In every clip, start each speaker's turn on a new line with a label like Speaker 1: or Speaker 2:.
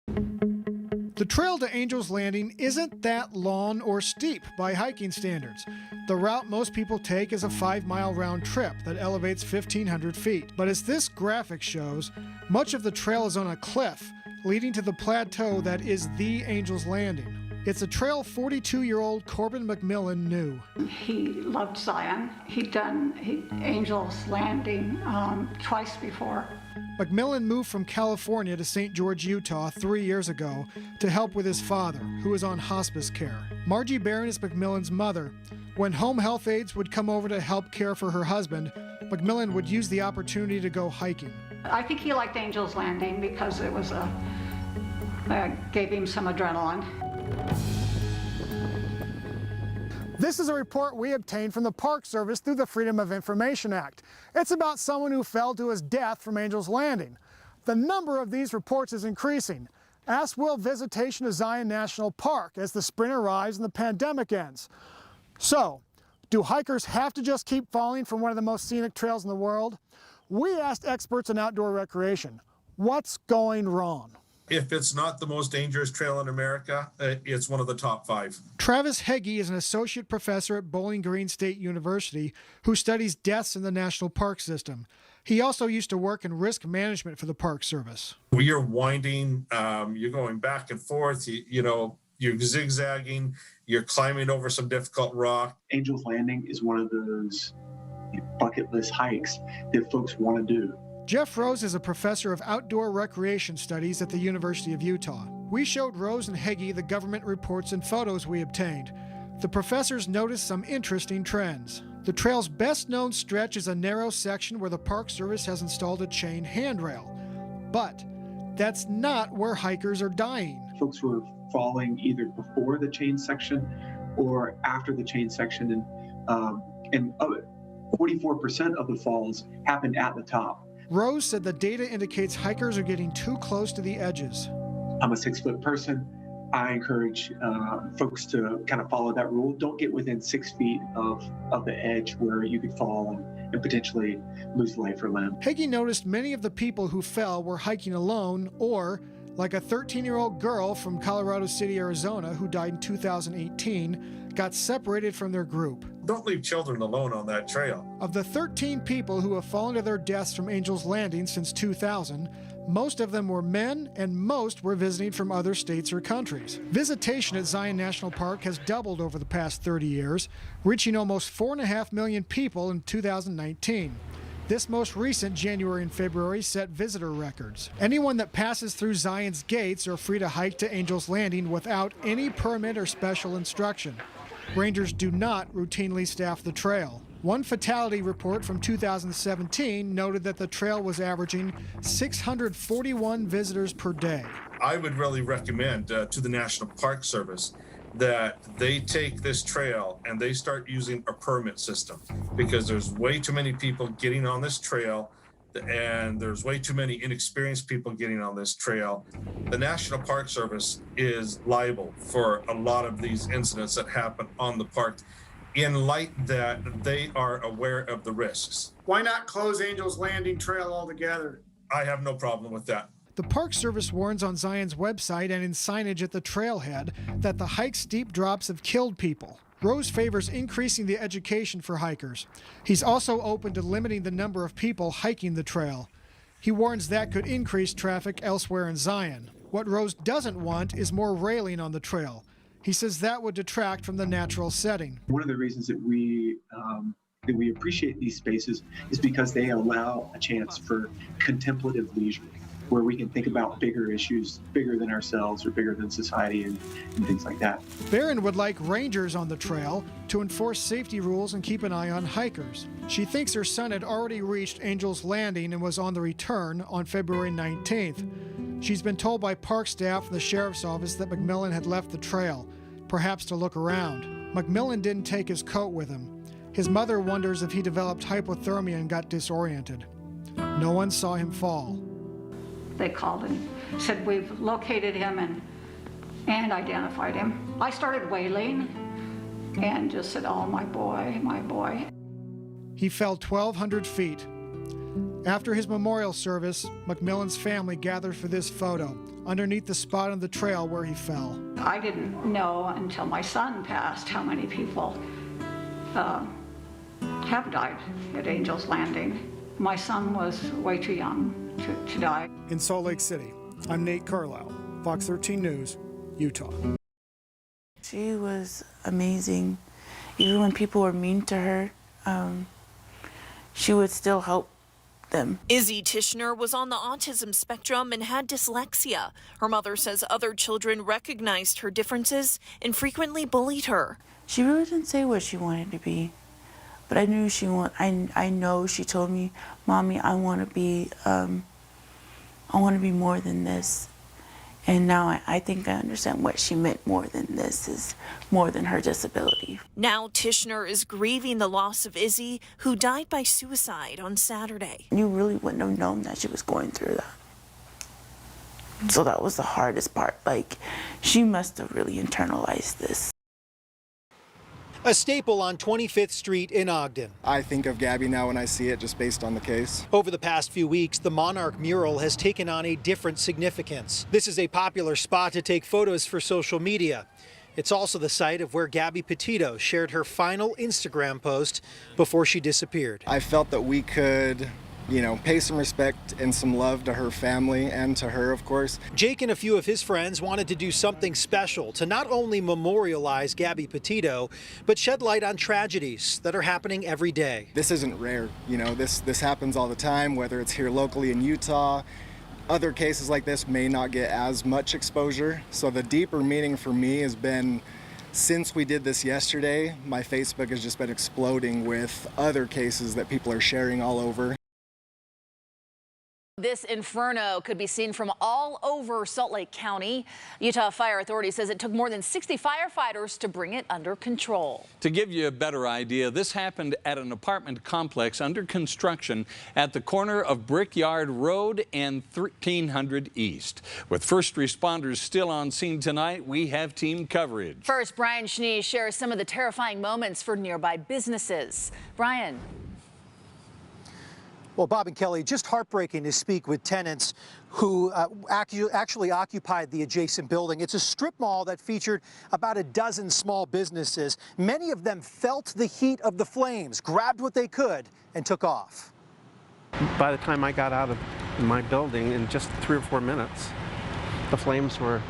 Speaker 1: The trail to Angel's Landing isn't that long or steep by hiking standards. The route most people take is a 5-mile round trip that elevates 1,500 feet. But as this graphic shows, much of the trail is on a cliff, leading to the plateau that is the Angel's Landing. It's a trail 42-year-old Corbin McMillan knew.
Speaker 2: He loved Zion. He'd done Angel's Landing twice before.
Speaker 1: McMillan moved from California to St. George, Utah 3 years ago to help with his father, who was on hospice care. Margie Barron is McMillan's mother. When home health aides would come over to help care for her husband, McMillan would use the opportunity to go hiking.
Speaker 2: I think he liked Angel's Landing because it was gave him some adrenaline.
Speaker 1: This is a report we obtained from the Park Service through the Freedom of Information Act. It's about someone who fell to his death from Angel's Landing. The number of these reports is increasing, as will visitation to Zion National Park as the spring arrives and the pandemic ends. So, do hikers have to just keep falling from one of the most scenic trails in the world? We asked experts in outdoor recreation, what's going wrong?
Speaker 3: If it's not the most dangerous trail in America, it's one of the top 5.
Speaker 1: Travis Heggie is an associate professor at Bowling Green State University who studies deaths in the national park system. He also used to work in risk management for the Park Service.
Speaker 3: You're winding, you're going back and forth, you're zigzagging, you're climbing over some difficult rock.
Speaker 4: Angel's Landing is one of those bucket list hikes that folks want to do.
Speaker 1: Jeff Rose is a professor of outdoor recreation studies at the University of Utah. We showed Rose and Heggie the government reports and photos we obtained. The professors noticed some interesting trends. The trail's best-known stretch is a narrow section where the Park Service has installed a chain handrail. But that's not where hikers are dying.
Speaker 4: Folks were falling either before the chain section or after the chain section, and 44% of the falls happened at the top.
Speaker 1: Rose said the data indicates hikers are getting too close to the edges.
Speaker 4: I'm a 6-foot person. I encourage folks to kind of follow that rule. Don't get within 6 feet of the edge where you could fall and potentially lose life or limb.
Speaker 1: Heggie noticed many of the people who fell were hiking alone or, like a 13-year-old girl from Colorado City, Arizona, who died in 2018, got separated from their group.
Speaker 3: Don't leave children alone on that trail.
Speaker 1: Of the 13 people who have fallen to their deaths from Angel's Landing since 2000, most of them were men and most were visiting from other states or countries. Visitation at Zion National Park has doubled over the past 30 years, reaching almost 4.5 million people in 2019. This most recent January and February set visitor records. Anyone that passes through Zion's gates are free to hike to Angel's Landing without any permit or special instruction. Rangers do not routinely staff the trail. One fatality report from 2017 noted that the trail was averaging 641 visitors per day.
Speaker 3: I would really recommend to the National Park Service that they take this trail and they start using a permit system, because there's way too many people getting on this trail and there's way too many inexperienced people getting on this trail. The National Park Service is liable for a lot of these incidents that happen on the park, in light that they are aware of the risks.
Speaker 1: Why not close Angel's Landing Trail altogether?
Speaker 3: I have no problem with that.
Speaker 1: The Park Service warns on Zion's website and in signage at the trailhead that the hike's steep drops have killed people. Rose favors increasing the education for hikers. He's also open to limiting the number of people hiking the trail. He warns that could increase traffic elsewhere in Zion. What Rose doesn't want is more railing on the trail. He says that would detract from the natural setting.
Speaker 4: One of the reasons that we appreciate these spaces is because they allow a chance for contemplative leisure, where we can think about bigger issues, bigger than ourselves or bigger than society and things like that.
Speaker 1: Barron would like rangers on the trail to enforce safety rules and keep an eye on hikers. She thinks her son had already reached Angel's Landing and was on the return on February 19th. She's been told by park staff and the sheriff's office that McMillan had left the trail, perhaps to look around. McMillan didn't take his coat with him. His mother wonders if he developed hypothermia and got disoriented. No one saw him fall.
Speaker 2: They called and said, we've located him and identified him. I started wailing and just said, oh, my boy, my boy.
Speaker 1: He fell 1,200 feet. After his memorial service, McMillan's family gathered for this photo underneath the spot on the trail where he fell.
Speaker 2: I didn't know until my son passed how many people have died at Angel's Landing. My son was way too young to die.
Speaker 1: In Salt Lake City, I'm Nate Carlisle, Fox 13 News, Utah.
Speaker 5: She was amazing. Even when people were mean to her, she would still help them.
Speaker 6: Izzy Tishner was on the autism spectrum and had dyslexia. Her mother says other children recognized her differences and frequently bullied her.
Speaker 5: She really didn't say what she wanted to be, but I knew I know she told me, "Mommy, I want to be more than this." And now I think I understand what she meant. More than this is more than her disability.
Speaker 6: Now Tishner is grieving the loss of Izzy, who died by suicide on Saturday.
Speaker 5: You really wouldn't have known that she was going through that. So that was the hardest part. Like, she must have really internalized this.
Speaker 7: A staple on 25th Street in Ogden.
Speaker 8: I think of Gabby now when I see it, just based on the case.
Speaker 7: Over the past few weeks, the Monarch mural has taken on a different significance. This is a popular spot to take photos for social media. It's also the site of where Gabby Petito shared her final Instagram post before she disappeared.
Speaker 8: I felt that we could, pay some respect and some love to her family and to her, of course.
Speaker 7: Jake and a few of his friends wanted to do something special to not only memorialize Gabby Petito, but shed light on tragedies that are happening every day.
Speaker 8: This isn't rare. This happens all the time, whether it's here locally in Utah. Other cases like this may not get as much exposure. So the deeper meaning for me has been, since we did this yesterday, my Facebook has just been exploding with other cases that people are sharing all over.
Speaker 9: This inferno could be seen from all over Salt Lake County. Utah Fire Authority says it took more than 60 firefighters to bring it under control.
Speaker 10: To give you a better idea, this happened at an apartment complex under construction at the corner of Brickyard Road and 1300 East. With first responders still on scene tonight, we have team coverage.
Speaker 9: First, Brian Schnee shares some of the terrifying moments for nearby businesses. Brian.
Speaker 7: Well, Bob and Kelly, just heartbreaking to speak with tenants who actually occupied the adjacent building. It's a strip mall that featured about a dozen small businesses. Many of them felt the heat of the flames, grabbed what they could, and took off.
Speaker 11: By the time I got out of my building, in just 3 or 4 minutes, the flames were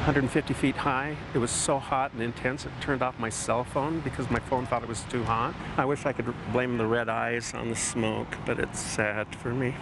Speaker 11: 150 feet high. It was so hot and intense, it turned off my cell phone because my phone thought it was too hot. I wish I could blame the red eyes on the smoke, but it's sad for me.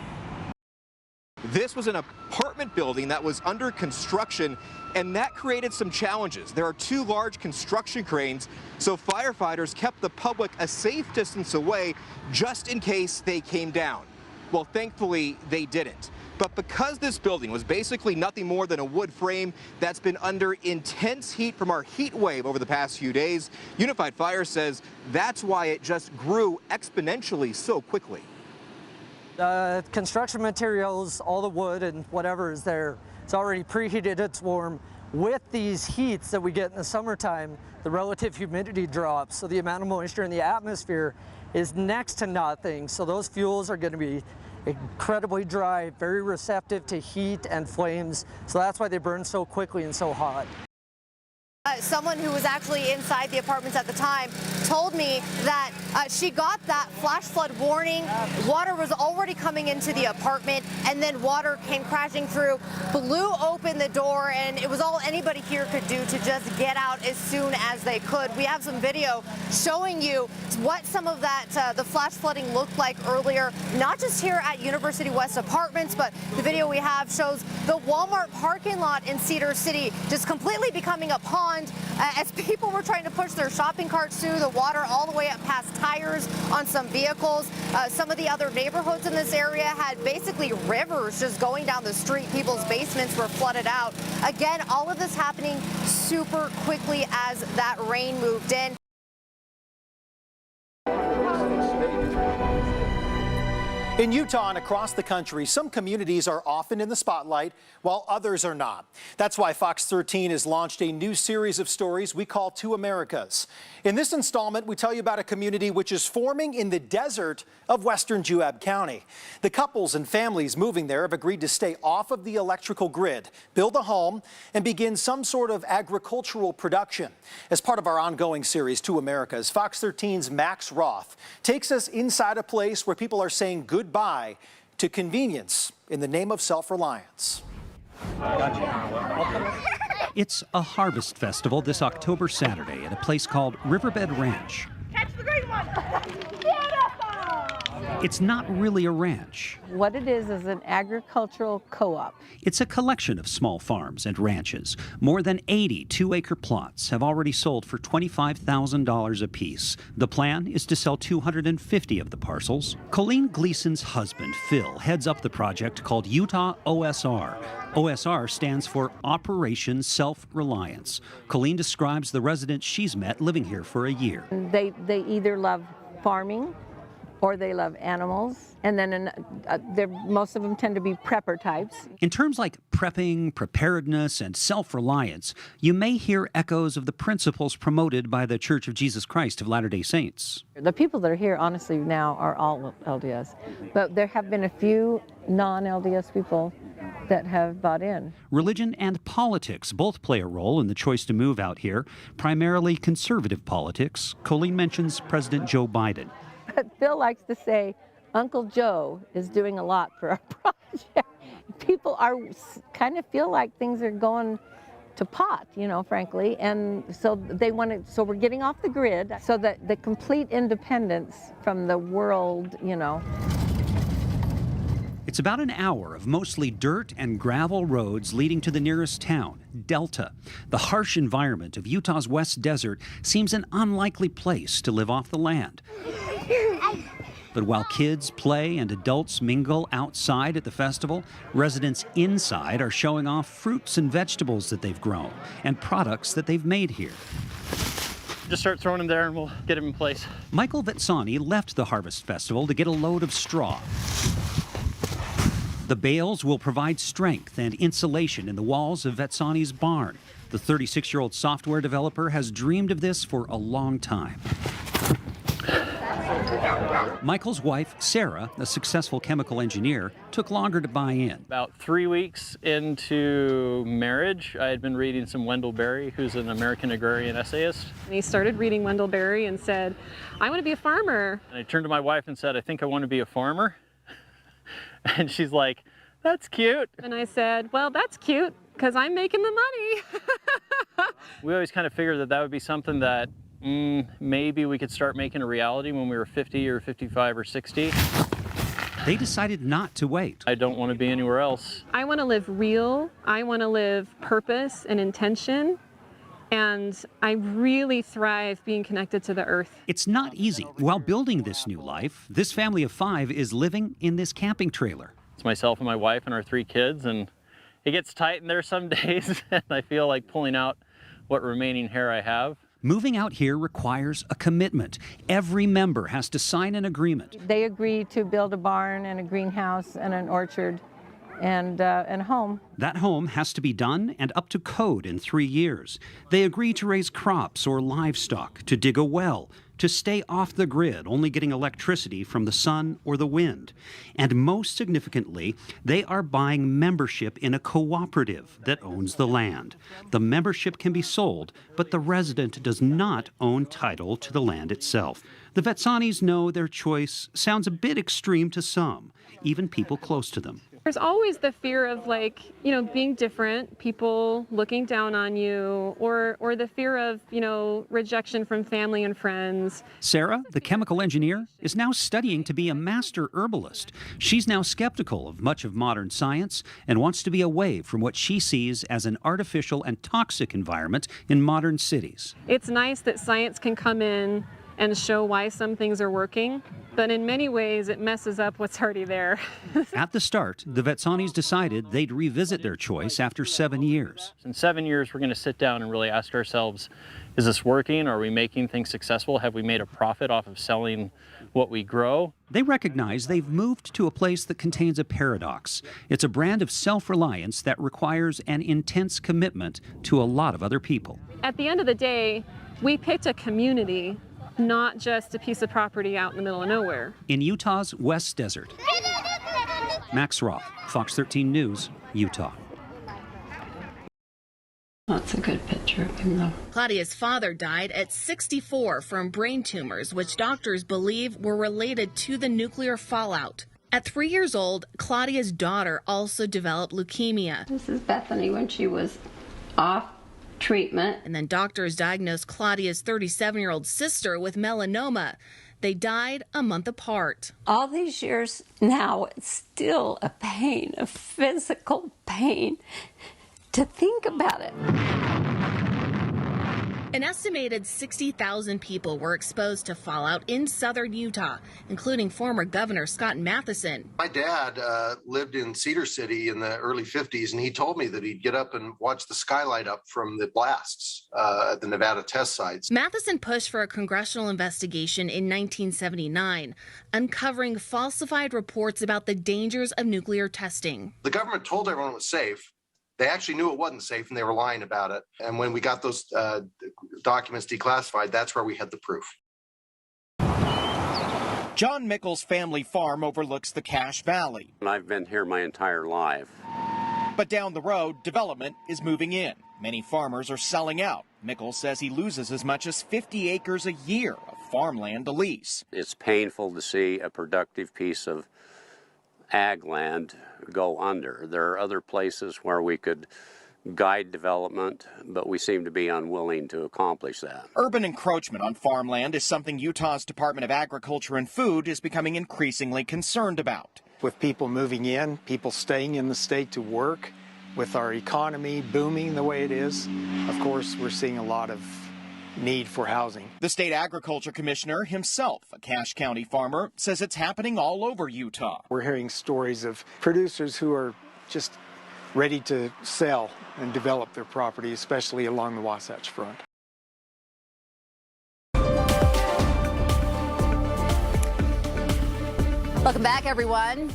Speaker 12: This was an apartment building that was under construction, and that created some challenges. There are 2 large construction cranes, so firefighters kept the public a safe distance away just in case they came down. Well, thankfully, they didn't. But because this building was basically nothing more than a wood frame that's been under intense heat from our heat wave over the past few days, Unified Fire says that's why it just grew exponentially so quickly.
Speaker 13: Construction materials, all the wood and whatever is there, it's already preheated, it's warm. With these heats that we get in the summertime, the relative humidity drops, so the amount of moisture in the atmosphere is next to nothing. So those fuels are going to be incredibly dry, very receptive to heat and flames. So that's why they burn so quickly and so hot.
Speaker 14: Someone who was actually inside the apartments at the time told me that she got that flash flood warning. Water was already coming into the apartment, and then water came crashing through, blew open the door, and it was all anybody here could do to just get out as soon as they could. We have some video showing you what some of that, the flash flooding looked like earlier, not just here at University West Apartments, but the video we have shows the Walmart parking lot in Cedar City just completely becoming a pond as people were trying to push their shopping carts through the water all the way up past tires on some vehicles. Some of the other neighborhoods in this area had basically rivers just going down the street. People's basements were flooded out. Again, all of this happening super quickly as that rain moved in.
Speaker 7: In Utah and across the country, some communities are often in the spotlight while others are not. That's why Fox 13 has launched a new series of stories we call Two Americas. In this installment, we tell you about a community which is forming in the desert of western Juab County. The couples and families moving there have agreed to stay off of the electrical grid, build a home, and begin some sort of agricultural production. As part of our ongoing series, Two Americas, Fox 13's Max Roth takes us inside a place where people are saying goodbye to convenience in the name of self-reliance.
Speaker 15: It's a harvest festival this October Saturday at a place called Riverbed Ranch.
Speaker 16: Catch the green one!
Speaker 15: It's not really a ranch.
Speaker 16: What it is an agricultural co-op.
Speaker 15: It's a collection of small farms and ranches. More than 80 two-acre plots have already sold for $25,000 apiece. The plan is to sell 250 of the parcels. Colleen Gleason's husband, Phil, heads up the project called Utah OSR. OSR stands for Operation Self-Reliance. Colleen describes the residents she's met living here for a year.
Speaker 16: They either love farming or they love animals, and then most of them tend to be prepper types.
Speaker 15: In terms like prepping, preparedness, and self-reliance, you may hear echoes of the principles promoted by the Church of Jesus Christ of Latter-day Saints.
Speaker 16: The people that are here, honestly, now are all LDS, but there have been a few non-LDS people that have bought in.
Speaker 15: Religion and politics both play a role in the choice to move out here, primarily conservative politics. Colleen mentions President Joe Biden.
Speaker 16: But Phil likes to say, Uncle Joe is doing a lot for our project. People are kind of feel like things are going to pot, frankly, and so they want to. So we're getting off the grid, so that the complete independence from the world,
Speaker 15: It's about an hour of mostly dirt and gravel roads leading to the nearest town, Delta. The harsh environment of Utah's West Desert seems an unlikely place to live off the land. But while kids play and adults mingle outside at the festival, residents inside are showing off fruits and vegetables that they've grown and products that they've made here.
Speaker 17: Just start throwing them there and we'll get them in place.
Speaker 15: Michael Vetsani left the Harvest Festival to get a load of straw. The bales will provide strength and insulation in the walls of Vetsani's barn. The 36-year-old software developer has dreamed of this for a long time. Michael's wife, Sarah, a successful chemical engineer, took longer to buy in.
Speaker 17: About 3 weeks into marriage, I had been reading some Wendell Berry, who's an American agrarian essayist.
Speaker 18: And he started reading Wendell Berry and said, I want to be a farmer.
Speaker 17: And I turned to my wife and said, I think I want to be a farmer. And she's like, that's cute.
Speaker 18: And I said, well, that's cute because I'm making the money.
Speaker 17: We always kind of figured that would be something that maybe we could start making a reality when we were 50 or 55 or 60.
Speaker 15: They decided not to wait.
Speaker 17: I don't want to be anywhere else.
Speaker 18: I want to live real. I want to live purpose and intention. And I really thrive being connected to the earth.
Speaker 15: It's not easy. While building this new life, this family of 5 is living in this camping trailer.
Speaker 17: It's myself and my wife and our 3 kids, and it gets tight in there some days, and I feel like pulling out what remaining hair I have.
Speaker 15: Moving out here requires a commitment. Every member has to sign an agreement.
Speaker 16: They agree to build a barn and a greenhouse and an orchard and a home.
Speaker 15: That home has to be done and up to code in 3 years. They agree to raise crops or livestock, to dig a well, to stay off the grid, only getting electricity from the sun or the wind. And most significantly, they are buying membership in a cooperative that owns the land. The membership can be sold, but the resident does not own title to the land itself. The Vetsanis know their choice sounds a bit extreme to some, even people close to them.
Speaker 18: There's always the fear of being different, people looking down on you, or the fear of, rejection from family and friends.
Speaker 15: Sarah, the chemical engineer, is now studying to be a master herbalist. She's now skeptical of much of modern science and wants to be away from what she sees as an artificial and toxic environment in modern cities.
Speaker 18: It's nice that science can come in and show why some things are working. But in many ways, it messes up what's already there.
Speaker 15: At the start, the Vetsanis decided they'd revisit their choice after 7 years.
Speaker 17: In 7 years, we're going to sit down and really ask ourselves, is this working? Are we making things successful? Have we made a profit off of selling what we grow?
Speaker 15: They recognize they've moved to a place that contains a paradox. It's a brand of self-reliance that requires an intense commitment to a lot of other people.
Speaker 18: At the end of the day, we picked a community, not just a piece of property out in the middle of nowhere.
Speaker 15: In Utah's West Desert. Max Roth, Fox 13 News, Utah.
Speaker 19: That's a good picture of him, though.
Speaker 20: Claudia's father died at 64 from brain tumors, which doctors believe were related to the nuclear fallout. At 3 years old, Claudia's daughter also developed leukemia.
Speaker 19: This is Bethany when she was off treatment.
Speaker 20: And then doctors diagnosed Claudia's 37-year-old sister with melanoma. They died a month apart.
Speaker 19: All these years now, it's still a pain, a physical pain to think about it.
Speaker 20: An estimated 60,000 people were exposed to fallout in southern Utah, including former Governor Scott Matheson.
Speaker 21: My dad lived in Cedar City in the early 50s, and he told me that he'd get up and watch the sky light up from the blasts at the Nevada test sites.
Speaker 20: Matheson pushed for a congressional investigation in 1979, uncovering falsified reports about the dangers of nuclear testing.
Speaker 21: The government told everyone it was safe. They actually knew it wasn't safe, and they were lying about it. And when we got those documents declassified, that's where we had the proof.
Speaker 22: John Mickle's family farm overlooks the Cache Valley.
Speaker 23: I've been here my entire life.
Speaker 22: But down the road, development is moving in. Many farmers are selling out. Mickle says he loses as much as 50 acres a year of farmland to lease.
Speaker 23: It's painful to see a productive piece of ag land go under. There are other places where we could guide development, but we seem to be unwilling to accomplish that.
Speaker 22: Urban encroachment on farmland is something Utah's Department of Agriculture and Food is becoming increasingly concerned about.
Speaker 24: With people moving in, people staying in the state to work, with our economy booming the way it is, of course, we're seeing a lot of need for housing.
Speaker 22: The state agriculture commissioner himself, a Cache County farmer, says it's happening all over Utah.
Speaker 24: We're hearing stories of producers who are just ready to sell and develop their property, especially along the Wasatch Front.
Speaker 9: Welcome back, everyone.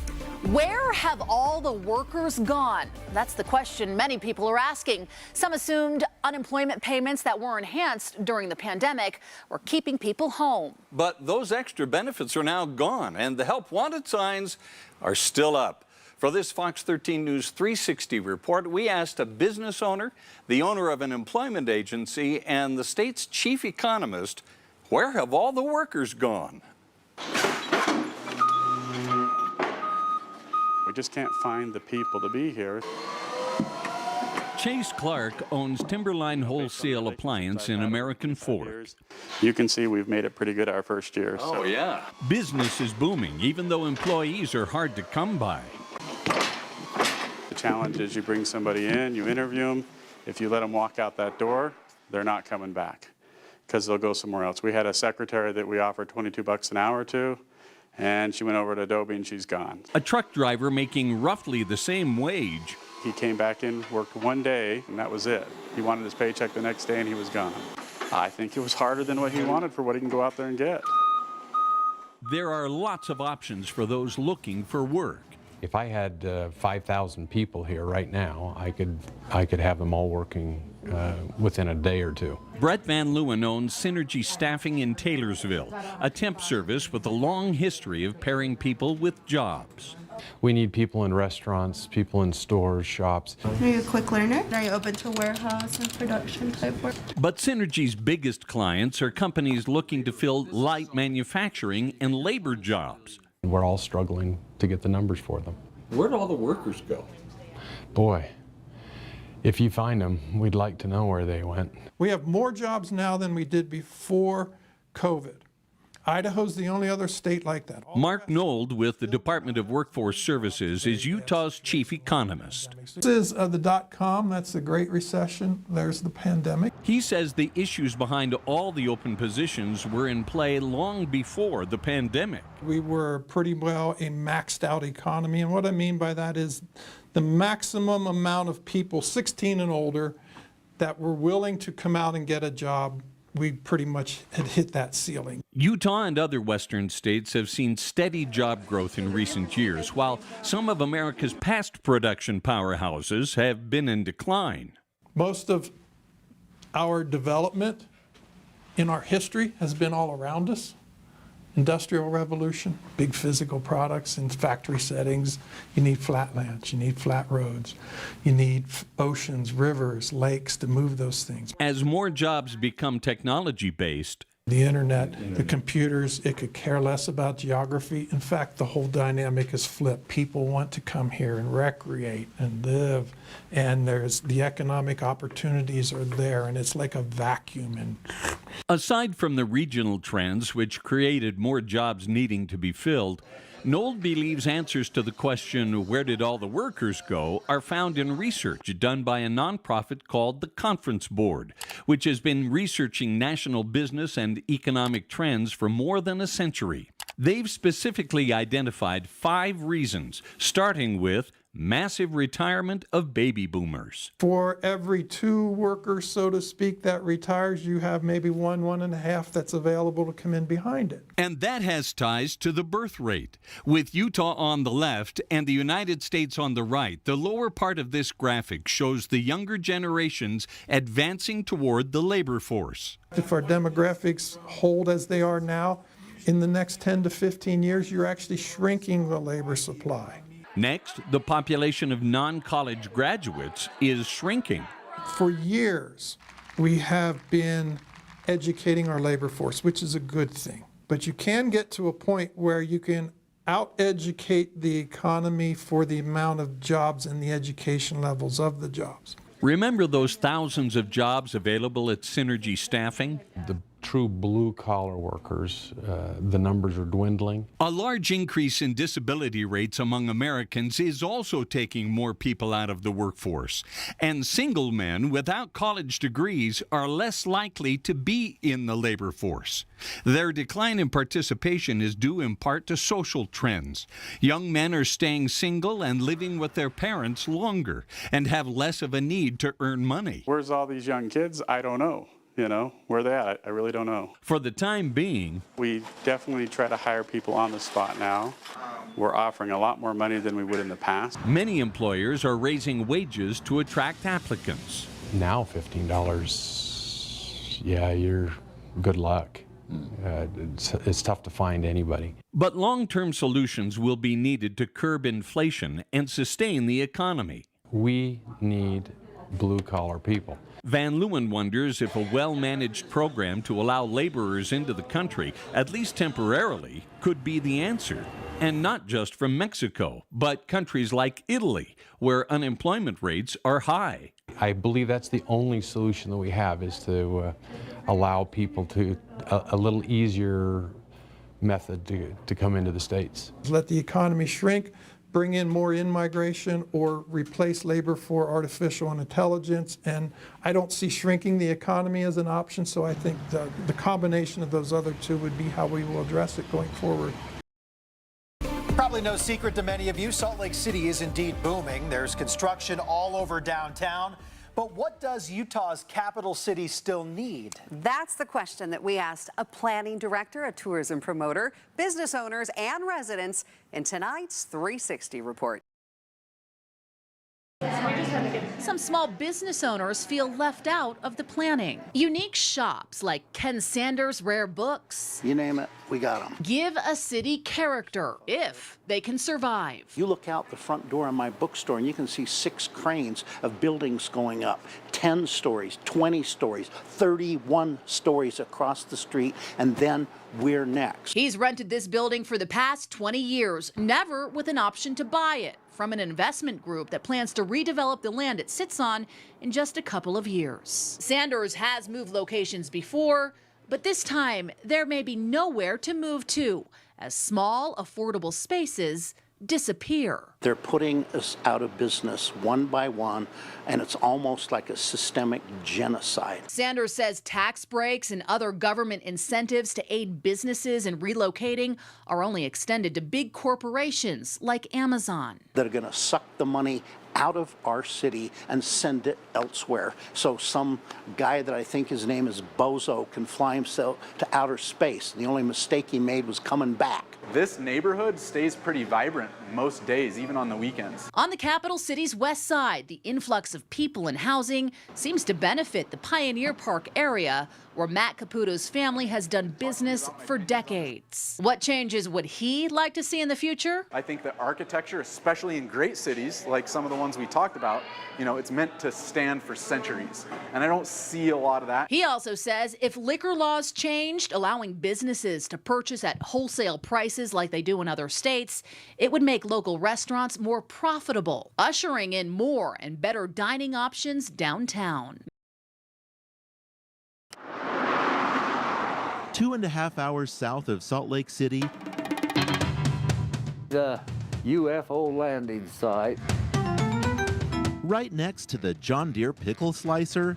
Speaker 9: Where have all the workers gone? That's the question many people are asking. Some assumed unemployment payments that were enhanced during the pandemic were keeping people home.
Speaker 10: But those extra benefits are now gone, and the help wanted signs are still up. For this Fox 13 News 360 report, we asked a business owner, the owner of an employment agency, and the state's chief economist, where have all the workers gone?
Speaker 25: We just can't find the people to be here.
Speaker 10: Chase Clark owns Timberline Wholesale Appliance in American Fork.
Speaker 25: You can see we've made it pretty good our first year.
Speaker 10: Oh, yeah. Business is booming, even though employees are hard to come by.
Speaker 25: The challenge is you bring somebody in, you interview them. If you let them walk out that door, they're not coming back because they'll go somewhere else. We had a secretary that we offered $22 an hour to, and she went over to Adobe and she's gone.
Speaker 10: A truck driver making roughly the same wage.
Speaker 25: He came back in, worked one day, and that was it. He wanted his paycheck the next day and he was gone. I think it was harder than what he wanted for what he can go out there and get.
Speaker 10: There are lots of options for those looking for work.
Speaker 26: If I had 5,000 people here right now, I could have them all working within a day or two.
Speaker 10: Brett Van Leeuwen owns Synergy Staffing in Taylorsville, a temp service with a long history of pairing people with jobs.
Speaker 26: We need people in restaurants, people in stores, shops.
Speaker 27: Are you a quick learner? Are you open to warehouse and production type work?
Speaker 10: But Synergy's biggest clients are companies looking to fill light manufacturing and labor jobs.
Speaker 26: We're all struggling to get the numbers for them.
Speaker 10: Where'd all the workers go?
Speaker 26: Boy, if you find them, we'd like to know where they went.
Speaker 28: We have more jobs now than we did before COVID.
Speaker 1: Idaho's the only other state like that.
Speaker 10: Mark Nold with the Department of Workforce Services is Utah's chief economist.
Speaker 1: This is the .com, that's the Great Recession, there's the pandemic.
Speaker 10: He says the issues behind all the open positions were in play long before the pandemic.
Speaker 1: We were pretty well a maxed out economy, and what I mean by that is the maximum amount of people 16 and older that were willing to come out and get a job. We pretty much had hit that ceiling.
Speaker 10: Utah and other western states have seen steady job growth in recent years, while some of America's past production powerhouses have been in decline.
Speaker 1: Most of our development in our history has been all around us. Industrial revolution, big physical products in factory settings. You need flat lands, you need flat roads, you need oceans, rivers, lakes to move those things.
Speaker 10: As more jobs become technology-based,
Speaker 1: the internet, the computers, it could care less about geography. In fact, the whole dynamic is flipped. People want to come here and recreate and live, and there's the economic opportunities are there, and it's like a vacuum. And
Speaker 10: aside from the regional trends which created more jobs needing to be filled, Nold believes answers to the question, where did all the workers go, are found in research done by a nonprofit called the Conference Board, which has been researching national business and economic trends for more than a century. They've specifically identified 5 reasons, starting with massive retirement of baby boomers.
Speaker 1: For every 2 workers, so to speak, that retires, you have maybe 1.5 that's available to come in behind it.
Speaker 10: And that has ties to the birth rate. With Utah on the left and the United States on the right, the lower part of this graphic shows the younger generations advancing toward the labor force.
Speaker 1: If our demographics hold as they are now, in the next 10 to 15 years, you're actually shrinking the labor supply.
Speaker 10: Next, the population of non-college graduates is shrinking.
Speaker 1: For years, we have been educating our labor force, which is a good thing. But you can get to a point where you can out-educate the economy for the amount of jobs and the education levels of the jobs.
Speaker 10: Remember those thousands of jobs available at Synergy Staffing?
Speaker 26: The true blue-collar workers, the numbers are dwindling.
Speaker 10: A large increase in disability rates among Americans is also taking more people out of the workforce. And single men without college degrees are less likely to be in the labor force. Their decline in participation is due in part to social trends. Young men are staying single and living with their parents longer and have less of a need to earn money.
Speaker 25: Where's all these young kids? I don't know. You know, where they at? I really don't know.
Speaker 10: For the time being,
Speaker 25: we definitely try to hire people on the spot now. We're offering a lot more money than we would in the past.
Speaker 10: Many employers are raising wages to attract applicants.
Speaker 26: Now $15, yeah, you're good luck. It's tough to find anybody.
Speaker 10: But long-term solutions will be needed to curb inflation and sustain the economy.
Speaker 26: We need blue-collar people.
Speaker 10: Van Leeuwen wonders if a well-managed program to allow laborers into the country, at least temporarily, could be the answer. And not just from Mexico, but countries like Italy, where unemployment rates are high.
Speaker 26: I believe that's the only solution that we have, is to allow people to a little easier method to come into the States.
Speaker 1: Let the economy shrink, bring in more in-migration, or replace labor for artificial intelligence. And I don't see shrinking the economy as an option, so I think the combination of those other 2 would be how we will address it going forward.
Speaker 7: Probably no secret to many of you, Salt Lake City is indeed booming. There's construction all over downtown. But what does Utah's capital city still need?
Speaker 2: That's the question that we asked a planning director, a tourism promoter, business owners, and residents in tonight's 360 report.
Speaker 9: Some small business owners feel left out of the planning. Unique shops like Ken Sanders' Rare Books.
Speaker 3: You name it, we got them.
Speaker 9: Give a city character if they can survive.
Speaker 3: You look out the front door of my bookstore and you can see 6 cranes of buildings going up. 10 stories, 20 stories, 31 stories across the street, and then we're next.
Speaker 9: He's rented this building for the past 20 years, never with an option to buy it from an investment group that plans to redevelop the land it sits on in just a couple of years. Sanders has moved locations before,
Speaker 4: But this time, there may be nowhere to move to, as small, affordable spaces disappear.
Speaker 3: They're putting us out of business one by one, and it's almost like a systemic genocide.
Speaker 4: Sanders says tax breaks and other government incentives to aid businesses in relocating are only extended to big corporations like Amazon.
Speaker 3: They're going to suck the money out of our city and send it elsewhere. So some guy that I think his name is Bozo can fly himself to outer space. The only mistake he made was coming back.
Speaker 5: This neighborhood stays pretty vibrant most days, even on the weekends.
Speaker 4: On the capital city's west side, the influx of people and housing seems to benefit the Pioneer Park area, where Matt Caputo's family has done business for decades. What changes would he like to see in the future?
Speaker 5: I think that architecture, especially in great cities, like some of the ones we talked about, it's meant to stand for centuries. And I don't see a lot of that.
Speaker 4: He also says if liquor laws changed, allowing businesses to purchase at wholesale prices like they do in other states, it would make local restaurants more profitable, ushering in more and better dining options downtown.
Speaker 6: 2.5 hours south of Salt Lake City,
Speaker 8: the UFO landing site.
Speaker 6: Right next to the John Deere pickle slicer,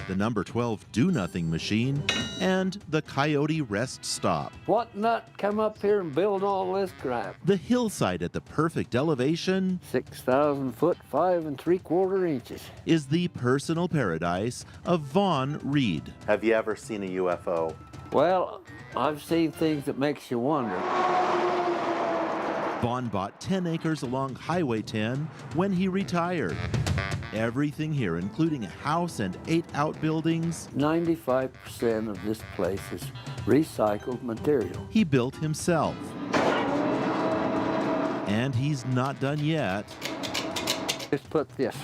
Speaker 6: the number 12 do-nothing machine, and the Coyote rest stop.
Speaker 8: What nut come up here and build all this crap?
Speaker 6: The hillside at the perfect elevation,
Speaker 8: 6,000 foot, 5 3/4 inches,
Speaker 6: is the personal paradise of Vaughn Reed.
Speaker 11: Have you ever seen a UFO?
Speaker 8: Well, I've seen things that makes you wonder.
Speaker 6: Vaughn bought 10 acres along Highway 10 when he retired. Everything here, including a house and 8 outbuildings.
Speaker 8: 95% of this place is recycled material.
Speaker 6: He built himself. And he's not done yet.
Speaker 8: Just put this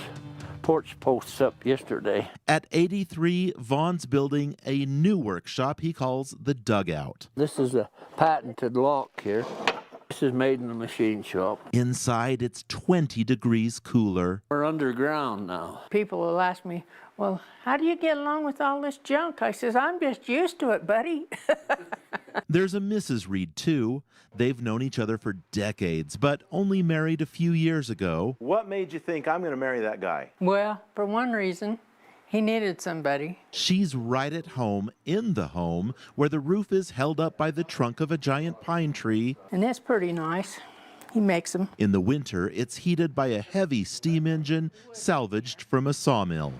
Speaker 8: porch posts up yesterday.
Speaker 6: At 83, Vaughn's building a new workshop he calls the Dugout.
Speaker 8: This is a patented lock here. This is made in the machine shop.
Speaker 6: Inside, it's 20 degrees cooler.
Speaker 8: We're underground now.
Speaker 12: People will ask me, well, how do you get along with all this junk? I says, I'm just used to it, buddy.
Speaker 6: There's a Mrs. Reed, too. They've known each other for decades, but only married a few years ago.
Speaker 11: What made you think I'm going to marry that guy?
Speaker 12: Well, for one reason, he needed somebody.
Speaker 6: She's right at home, in the home, where the roof is held up by the trunk of a giant pine tree.
Speaker 12: And that's pretty nice. He makes them.
Speaker 6: In the winter, it's heated by a heavy steam engine salvaged from a sawmill.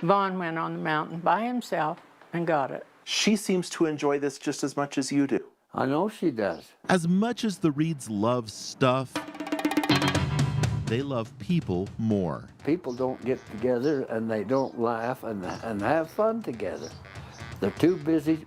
Speaker 12: Vaughn went on the mountain by himself and got it.
Speaker 11: She seems to enjoy this just as much as you do.
Speaker 8: I know she does.
Speaker 6: As much as the Reeds love stuff, they love people more.
Speaker 8: People don't get together and they don't laugh and have fun together. They're too busy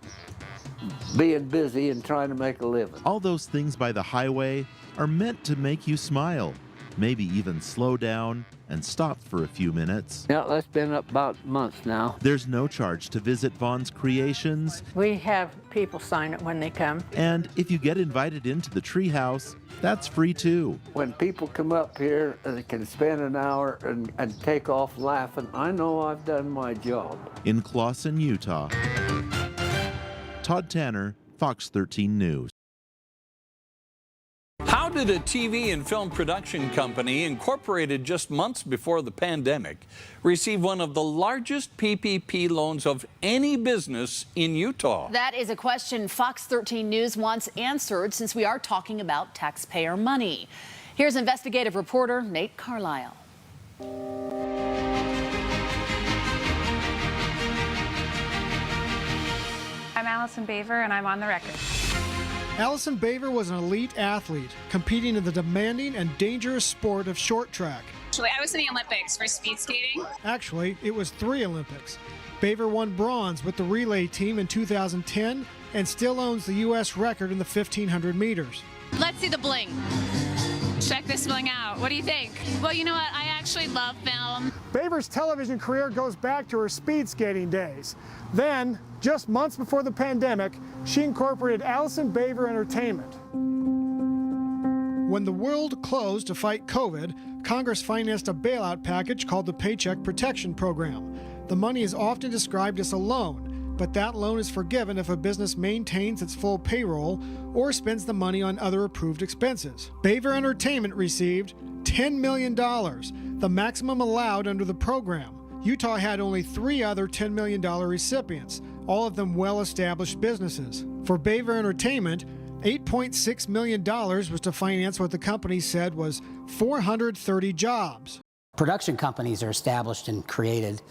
Speaker 8: being busy and trying to make a living.
Speaker 6: All those things by the highway are meant to make you smile, maybe even slow down and stop for a few minutes.
Speaker 8: Yeah, that's been up about a month now.
Speaker 6: There's no charge to visit Vaughn's creations.
Speaker 12: We have people sign it when they come.
Speaker 6: And if you get invited into the treehouse, that's free too.
Speaker 8: When people come up here and they can spend an hour and take off laughing, I know I've done my job.
Speaker 6: In Clawson, Utah, Todd Tanner, Fox 13 News.
Speaker 10: How did a TV and film production company incorporated just months before the pandemic receive one of the largest PPP loans of any business in Utah?
Speaker 9: That is a question Fox 13 News wants answered, since we are talking about taxpayer money. Here's investigative reporter Nate Carlisle.
Speaker 13: I'm Allison Baver, and I'm on the record.
Speaker 28: Allison Baver was an elite athlete, competing in the demanding and dangerous sport of short track.
Speaker 13: Actually, I was in the Olympics for speed skating.
Speaker 28: Actually, it was 3 Olympics. Baver won bronze with the relay team in 2010 and still owns the U.S. record in the 1,500 meters.
Speaker 13: Let's see the bling. Check this bling out. What do you think? Well, you know what? I actually love film.
Speaker 28: Baver's television career goes back to her speed skating days. Then, just months before the pandemic, she incorporated Allison Baver Entertainment. When the world closed to fight COVID, Congress financed a bailout package called the Paycheck Protection Program. The money is often described as a loan. but that loan is forgiven if a business maintains its full payroll or spends the money on other approved expenses. Baver Entertainment received $10 million, the maximum allowed under the program. Utah had only 3 other $10 million recipients, all of them well-established businesses. For Baver Entertainment, $8.6 million was to finance what the company said was 430 jobs.
Speaker 14: Production companies are established and created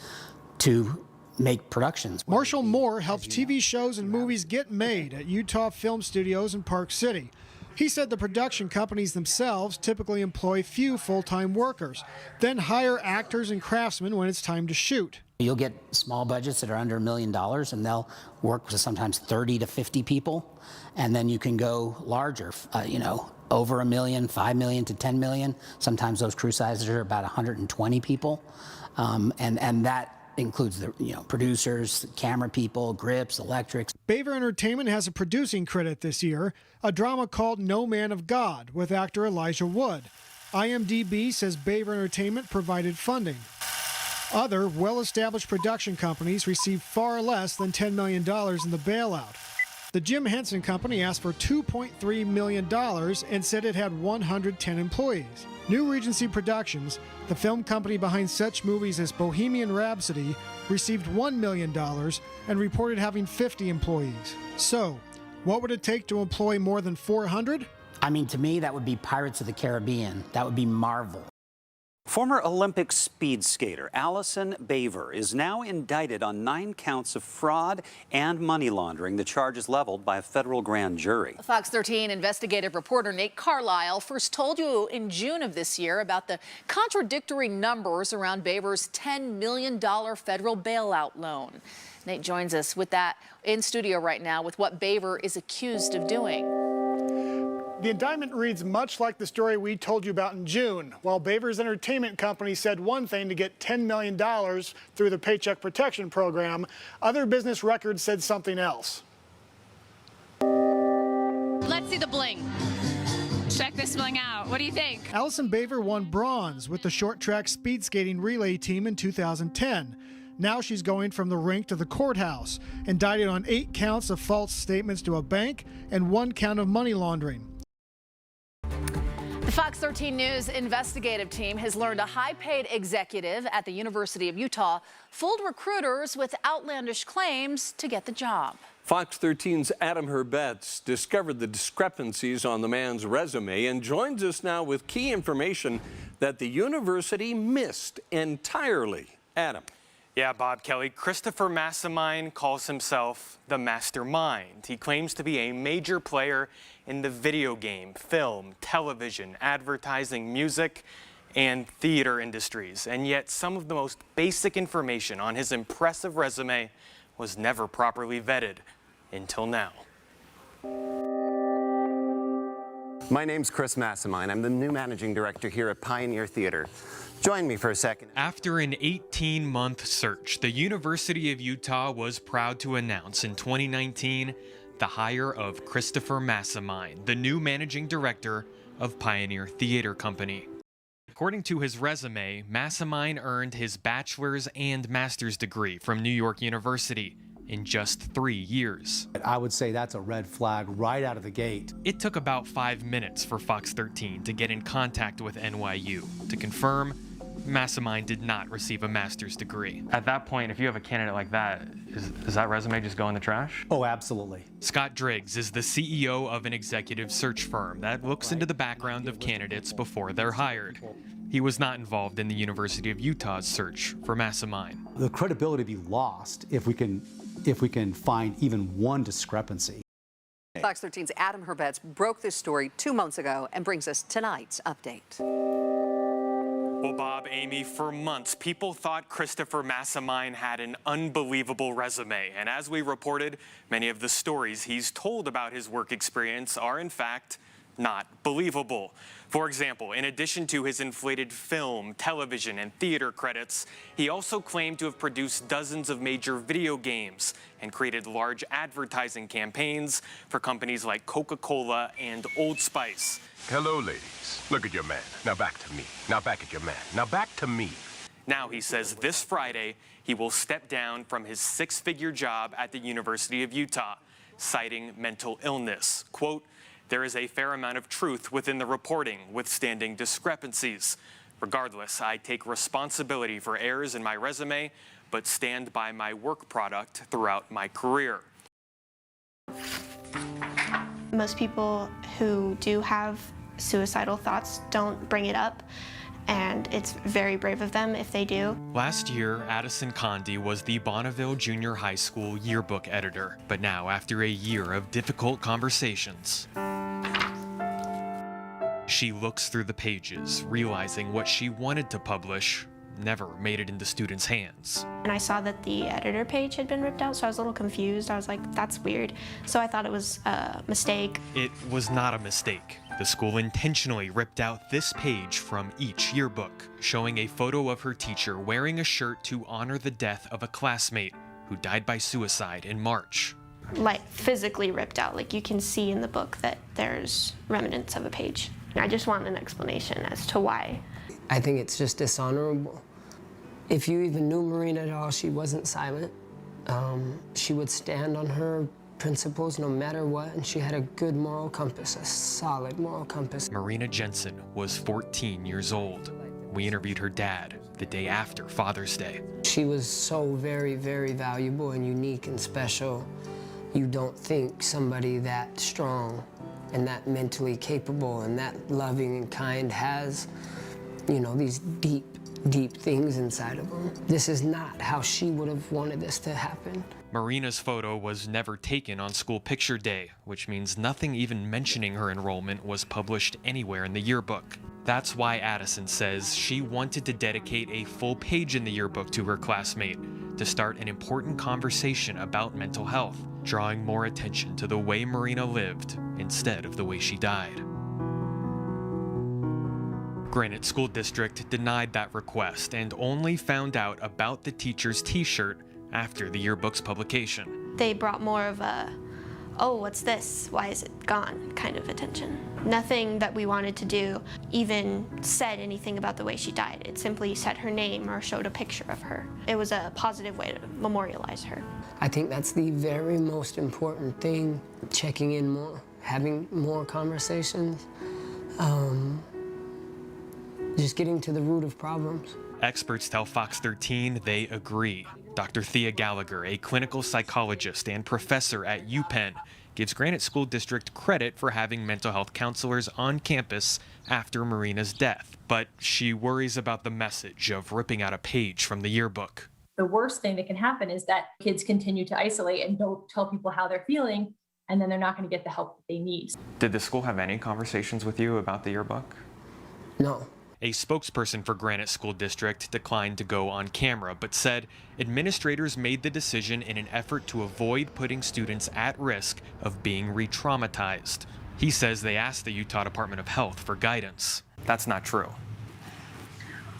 Speaker 14: to make productions.
Speaker 28: Marshall Moore helps TV shows and movies get made at Utah Film Studios in Park City. He said the production companies themselves typically employ few full-time workers, then hire actors and craftsmen when it's time to shoot.
Speaker 14: You'll get small budgets that are under $1 million, and they'll work with sometimes 30 to 50 people, and then you can go larger, over $1 million, $5 million to $10 million. Sometimes those crew sizes are about 120 people, and that includes the producers, camera people, grips, electrics.
Speaker 28: Baver Entertainment has a producing credit this year, a drama called No Man of God with actor Elijah Wood. IMDb says Baver Entertainment provided funding. Other well-established production companies received far less than $10 million in the bailout. The Jim Henson Company asked for $2.3 million and said it had 110 employees. New Regency Productions, the film company behind such movies as Bohemian Rhapsody, received $1 million and reported having 50 employees. So, what would it take to employ more than 400?
Speaker 14: I mean, to me, that would be Pirates of the Caribbean. That would be Marvel.
Speaker 15: Former Olympic speed skater Allison Baver is now indicted on 9 counts of fraud and money laundering. The charge is leveled by a federal grand jury.
Speaker 4: Fox 13 investigative reporter Nate Carlisle first told you in June of this year about the contradictory numbers around Baver's $10 million federal bailout loan. Nate joins us with that in studio right now with what Baver is accused of doing.
Speaker 28: The indictment reads much like the story we told you about in June. While Baver's entertainment company said one thing to get $10 million through the Paycheck Protection Program, other business records said something else.
Speaker 13: Let's see the bling. Check this bling out. What do you think?
Speaker 28: Allison Baver won bronze with the short track speed skating relay team in 2010. Now she's going from the rink to the courthouse, indicted on 8 counts of false statements to a bank and 1 count of money laundering.
Speaker 4: The Fox 13 News investigative team has learned a high-paid executive at the University of Utah fooled recruiters with outlandish claims to get the job.
Speaker 10: Fox 13's Adam Herbetz discovered the discrepancies on the man's resume and joins us now with key information that the university missed entirely. Adam.
Speaker 16: Yeah, Bob Kelly, Christopher Massimine calls himself the mastermind. He claims to be a major player in the video game, film, television, advertising, music, and theater industries. And yet some of the most basic information on his impressive resume was never properly vetted until now.
Speaker 17: My name's Chris Massimine. I'm the new managing director here at Pioneer Theater. Join me for a second.
Speaker 18: After an 18-month search, the University of Utah was proud to announce in 2019 the hire of Christopher Massimine, the new managing director of Pioneer Theater Company. According to his resume, Massimine earned his bachelor's and master's degree from New York University in just 3 years.
Speaker 19: I would say that's a red flag right out of the gate.
Speaker 18: It took about 5 minutes for Fox 13 to get in contact with NYU to confirm Massimine did not receive a master's degree.
Speaker 16: At that point, if you have a candidate like that, does that resume just go in the trash?
Speaker 19: Oh, absolutely.
Speaker 18: Scott Driggs is the CEO of an executive search firm that looks into the background of candidates before they're hired. He was not involved in the University of Utah's search for Massimine.
Speaker 19: The credibility be lost if we can find even one discrepancy.
Speaker 2: Fox 13's Adam Herbetz broke this story 2 months ago and brings us tonight's update.
Speaker 16: Well, Bob, Amy, for months, people thought Christopher Massimine had an unbelievable resume. And as we reported, many of the stories he's told about his work experience are, in fact, not believable. For example, in addition to his inflated film, television, and theater credits, he also claimed to have produced dozens of major video games and created large advertising campaigns for companies like Coca-Cola and Old Spice.
Speaker 20: Hello, ladies. Look at your man. Now back to me. Now back at your man. Now back to me.
Speaker 16: Now he says this Friday he will step down from his six-figure job at the University of Utah, citing mental illness. Quote, "There is a fair amount of truth within the reporting, withstanding discrepancies. Regardless, I take responsibility for errors in my resume, but stand by my work product throughout my career."
Speaker 20: Most people who do have suicidal thoughts don't bring it up, and it's very brave of them if they do.
Speaker 18: Last year, Addison Condi was the Bonneville Junior High School yearbook editor. But now, after a year of difficult conversations, she looks through the pages, realizing what she wanted to publish never made it into students' hands.
Speaker 20: And I saw that the editor page had been ripped out, so I was a little confused. I was like, that's weird. So I thought it was a mistake.
Speaker 18: It was not a mistake. The school intentionally ripped out this page from each yearbook, showing a photo of her teacher wearing a shirt to honor the death of a classmate who died by suicide in March.
Speaker 20: Like physically ripped out. Like you can see in the book that there's remnants of a page. I just want an explanation as to why.
Speaker 21: I think it's just dishonorable. If you even knew Marina at all, she wasn't silent. She would stand on her principles no matter what, and she had a good moral compass, a solid moral compass.
Speaker 18: Marina Jensen was 14 years old. We interviewed her dad the day after Father's Day.
Speaker 21: She was so very, very valuable and unique and special. You don't think somebody that strong and that mentally capable and that loving and kind has, you know, these deep things inside of them. This is not how she would have wanted this to happen.
Speaker 18: Marina's photo was never taken on school picture day, which means nothing even mentioning her enrollment was published anywhere in the yearbook. That's why Addison says she wanted to dedicate a full page in the yearbook to her classmate to start an important conversation about mental health, drawing more attention to the way Marina lived instead of the way she died. Granite School District denied that request and only found out about the teacher's t-shirt after the yearbook's publication.
Speaker 20: They brought more of a, oh, what's this? Why is it gone? Kind of attention. Nothing that we wanted to do even said anything about the way she died. It simply said her name or showed a picture of her. It was a positive way to memorialize her.
Speaker 21: I think that's the very most important thing, checking in more, having more conversations, just getting to the root of problems.
Speaker 18: Experts tell Fox 13 they agree. Dr. Thea Gallagher, a clinical psychologist and professor at UPenn, gives Granite School District credit for having mental health counselors on campus after Marina's death. But she worries about the message of ripping out a page from the yearbook.
Speaker 22: The worst thing that can happen is that kids continue to isolate and don't tell people how they're feeling, and then they're not going to get the help that they need.
Speaker 18: Did the school have any conversations with you about the yearbook?
Speaker 21: No.
Speaker 18: A spokesperson for Granite School District declined to go on camera, but said administrators made the decision in an effort to avoid putting students at risk of being re-traumatized. He says they asked the Utah Department of Health for guidance. That's not true.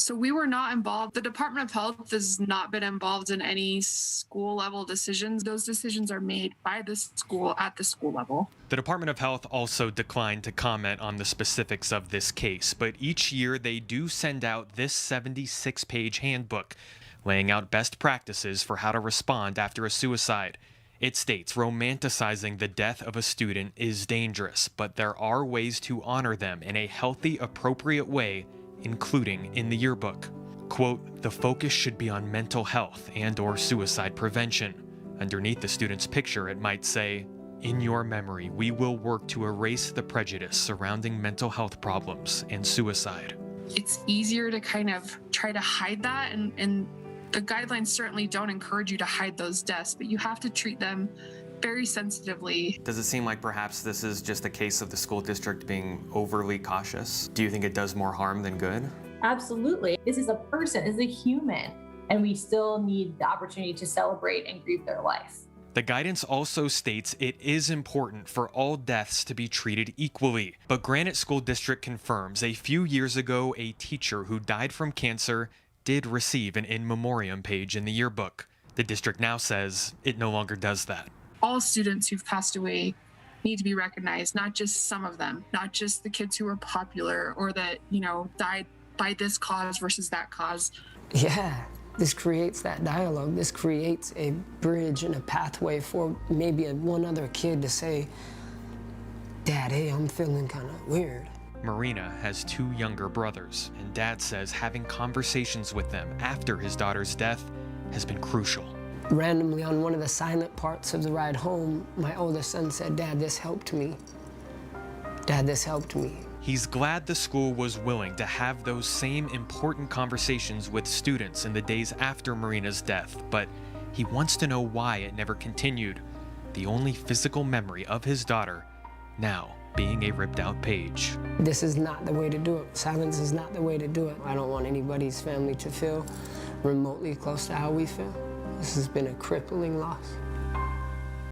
Speaker 23: So we were not involved. The Department of Health has not been involved in any school level decisions. Those decisions are made by the school at the school level.
Speaker 18: The Department of Health also declined to comment on the specifics of this case, but each year they do send out this 76-page handbook, laying out best practices for how to respond after a suicide. It states romanticizing the death of a student is dangerous, but there are ways to honor them in a healthy, appropriate way, including in the yearbook. Quote, the focus should be on mental health and/or suicide prevention. Underneath the student's picture, it might say, in your memory, we will work to erase the prejudice surrounding mental health problems and suicide.
Speaker 23: It's easier to kind of try to hide that, and the guidelines certainly don't encourage you to hide those deaths, but you have to treat them very sensitively.
Speaker 18: Does it seem like perhaps this is just a case of the school district being overly cautious? Do you think it does more harm than good?
Speaker 22: Absolutely. This is a person, this is a human, and we still need the opportunity to celebrate and grieve their life.
Speaker 18: The guidance also states it is important for all deaths to be treated equally, but Granite School District confirms a few years ago a teacher who died from cancer did receive an in memoriam page in the yearbook. The district now says it no longer does that.
Speaker 23: All students who've passed away need to be recognized, not just some of them, not just the kids who were popular or that, died by this cause versus that cause.
Speaker 21: Yeah, this creates that dialogue. This creates a bridge and a pathway for maybe one other kid to say, Dad, hey, I'm feeling kind of weird.
Speaker 18: Marina has 2 younger brothers, and Dad says having conversations with them after his daughter's death has been crucial.
Speaker 21: Randomly, on one of the silent parts of the ride home, my oldest son said, Dad, this helped me. Dad, this helped me.
Speaker 18: He's glad the school was willing to have those same important conversations with students in the days after Marina's death, but he wants to know why it never continued. The only physical memory of his daughter now being a ripped out page.
Speaker 21: This is not the way to do it. Silence is not the way to do it. I don't want anybody's family to feel remotely close to how we feel. This has been a crippling loss.